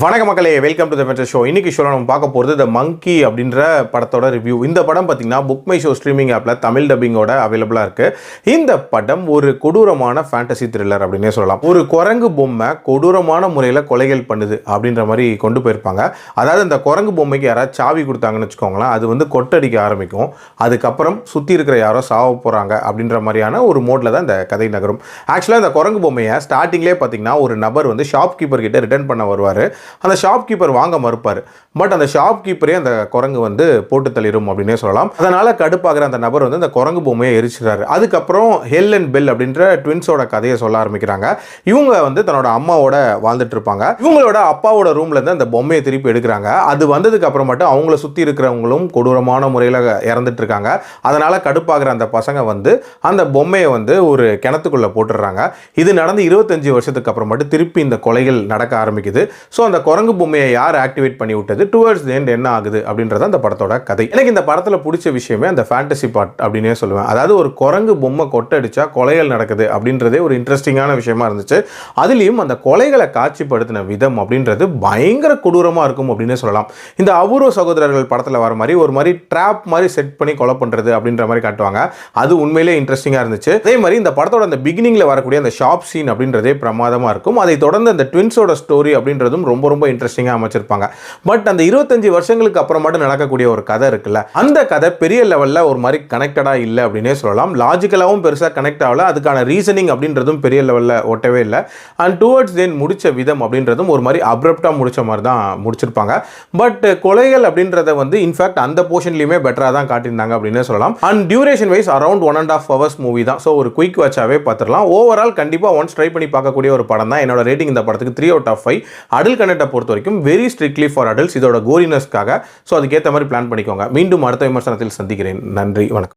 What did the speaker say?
வணக்க மக்களே, welcome to the metro show. இன்னைக்கு ஷோல நம்ம பார்க்க போகிறது த மங்கி அப்படின்ற படத்தோட ரிவ்யூ. இந்த படம் பார்த்தீங்கன்னா புக் மை ஷோ ஸ்ட்ரீமிங் ஆப்பில் தமிழ் டப்பிங்கோட அவைலபிளாக இருக்குது. இந்த படம் ஒரு கொடூரமான ஃபேண்டசி த்ரில்லர் அப்படின்னே சொல்லலாம். ஒரு குரங்கு பொம்மை கொடூரமான முறையில் கொலைகள் பண்ணுது அப்படின்ற மாதிரி கொண்டு போயிருப்பாங்க. அதாவது அந்த குரங்கு பொம்மைக்கு யாராவது சாவி கொடுத்தாங்கன்னு வச்சுக்கோங்களேன், அது வந்து கொட்டடிக்க ஆரம்பிக்கும். அதுக்கப்புறம் சுற்றி இருக்கிற யாரோ சாவ போகிறாங்க அப்படின்ற மாதிரியான ஒரு மோடில் தான் இந்த கதை நகரும். ஆக்சுவலாக இந்த குரங்கு பொம்மையை ஸ்டார்டிங்லேயே பார்த்தீங்கன்னா ஒரு நபர் வந்து ஷாப் கீப்பர் கிட்ட ரிட்டர்ன் பண்ண வருவார். அந்த ஷாப் கீப்பர் வாங்க மறுப்பார். பட் அந்த ஷாப் கீப்பரே அந்த குரங்கு வந்து போட்டு தள்ளிடும் அப்படின்னே சொல்லலாம். அதனால் கடுப்பாகிற அந்த நபர் வந்து அந்த குரங்கு பொம்மையை எரிச்சிடுறாரு. அதுக்கப்புறம் ஹெல் அண்ட் பெல் அப்படின்ற ட்வின்ஸோட கதையை சொல்ல ஆரம்பிக்கிறாங்க. இவங்க வந்து தன்னோட அம்மாவோட வாழ்ந்துட்டு இருப்பாங்க. இவங்களோட அப்பாவோட ரூம்லேருந்து அந்த பொம்மையை திருப்பி எடுக்கிறாங்க. அது வந்ததுக்கு அப்புறம் மட்டும் அவங்கள சுற்றி இருக்கிறவங்களும் கொடூரமான முறையில் இறந்துட்டு இருக்காங்க. அதனால் கடுப்பாகிற அந்த பசங்க வந்து அந்த பொம்மையை வந்து ஒரு கிணத்துக்குள்ளே போட்டுடுறாங்க. இது நடந்து 25 வருஷத்துக்கு அப்புறம் மட்டும் திருப்பி இந்த கொலைகள் நடக்க ஆரம்பிக்குது. ஸோ அந்த குரங்கு பொம்மையை யார் ஆக்டிவேட் பண்ணி விட்டது, டுவர்ட்ஸ் தி எண்ட் என்ன ஆகுது அப்படின்றது அந்த படத்தோட கதை. எனக்கு இந்த படத்தில் பிடிச்ச விஷயமே அந்த ஃபேண்டசி பார்ட் அப்படின்னே சொல்லுவேன். அதாவது ஒரு குரங்கு பொம்மை கொட்டடிச்சா கொலைகள் நடக்குது அப்படின்றதே ஒரு இன்ட்ரெஸ்டிங்கான விஷயமா இருந்துச்சு. அதுலேயும் அந்த கொலைகளை காட்சிப்படுத்தின விதம் அப்படின்றது பயங்கர கொடூரமாக இருக்கும் அப்படின்னே சொல்லலாம். இந்த அபூர்வ சகோதரர்கள் படத்தில் வர மாதிரி ஒரு மாதிரி ட்ராப் மாதிரி செட் பண்ணி கொலை பண்ணுறது அப்படின்ற மாதிரி காட்டுவாங்க. அது உண்மையிலே இன்ட்ரெஸ்டிங்காக இருந்துச்சு. அதே மாதிரி இந்த படத்தோட அந்த பிகினிங்கில் வரக்கூடிய அந்த ஷாப் சீன் அப்படின்றதே பிரமாதமாக இருக்கும். அதை தொடர்ந்து அந்த ட்வின்ஸோட ஸ்டோரி அப்படின்றதும் ரொம்ப ரொம்ப இன்ட்ரெஸ்டிங்காக அமைச்சிருப்பாங்க. பட் அந்த 25 வருஷங்களுக்கு அப்புறம் மட்டும் நடக்கக்கூடிய ஒரு கதை இருக்குல்ல, அந்த கதை பெரிய லெவலில் ஒரு மாதிரி கனெக்டடாக இல்லை அப்படின்னே சொல்லலாம். லாஜிக்கலாகவும் பெருசாக கனெக்ட் ஆகல. அதுக்கான ரீசனிங் அப்படின்றதும் பெரிய லெவலில் ஒட்டவே இல்லை. அண்ட் டுவர்ட்ஸ் தென் முடிச்ச விதம் அப்படின்றதும் ஒரு மாதிரி அப்ரப்டாக முடிச்ச மாதிரி தான் முடிச்சிருப்பாங்க. பட் கொலைகள் அப்படின்றத வந்து இன்ஃபேக்ட் அந்த போர்ஷன்லையுமே பெட்டராக தான் காட்டியிருந்தாங்க அப்படின்னே சொல்லலாம். And duration wise around 1.5 hours movie தான். ஸோ ஒரு குயிக் வாட்சாகவே பார்த்துடலாம். ஓவரால் கண்டிப்பாக ஒன்ஸ் ட்ரை பண்ணி பார்க்கக்கூடிய ஒரு படம் தான். என்னோட ரேட்டிங் இந்த படத்துக்கு 3/5. அடல்ட் கண்டென்ட்டை பொறுத்த வரைக்கும் வெரி ஸ்ட்ரிக்ட்லி ஃபார் அடல்ட்ஸ். இதோட கோரினஸ்க்காக. ஸோ அதுக்கேற்ற மாதிரி பிளான் பண்ணிக்கோங்க. மீண்டும் அடுத்த விமர்சனத்தில் சந்திக்கிறேன். நன்றி, வணக்கம்.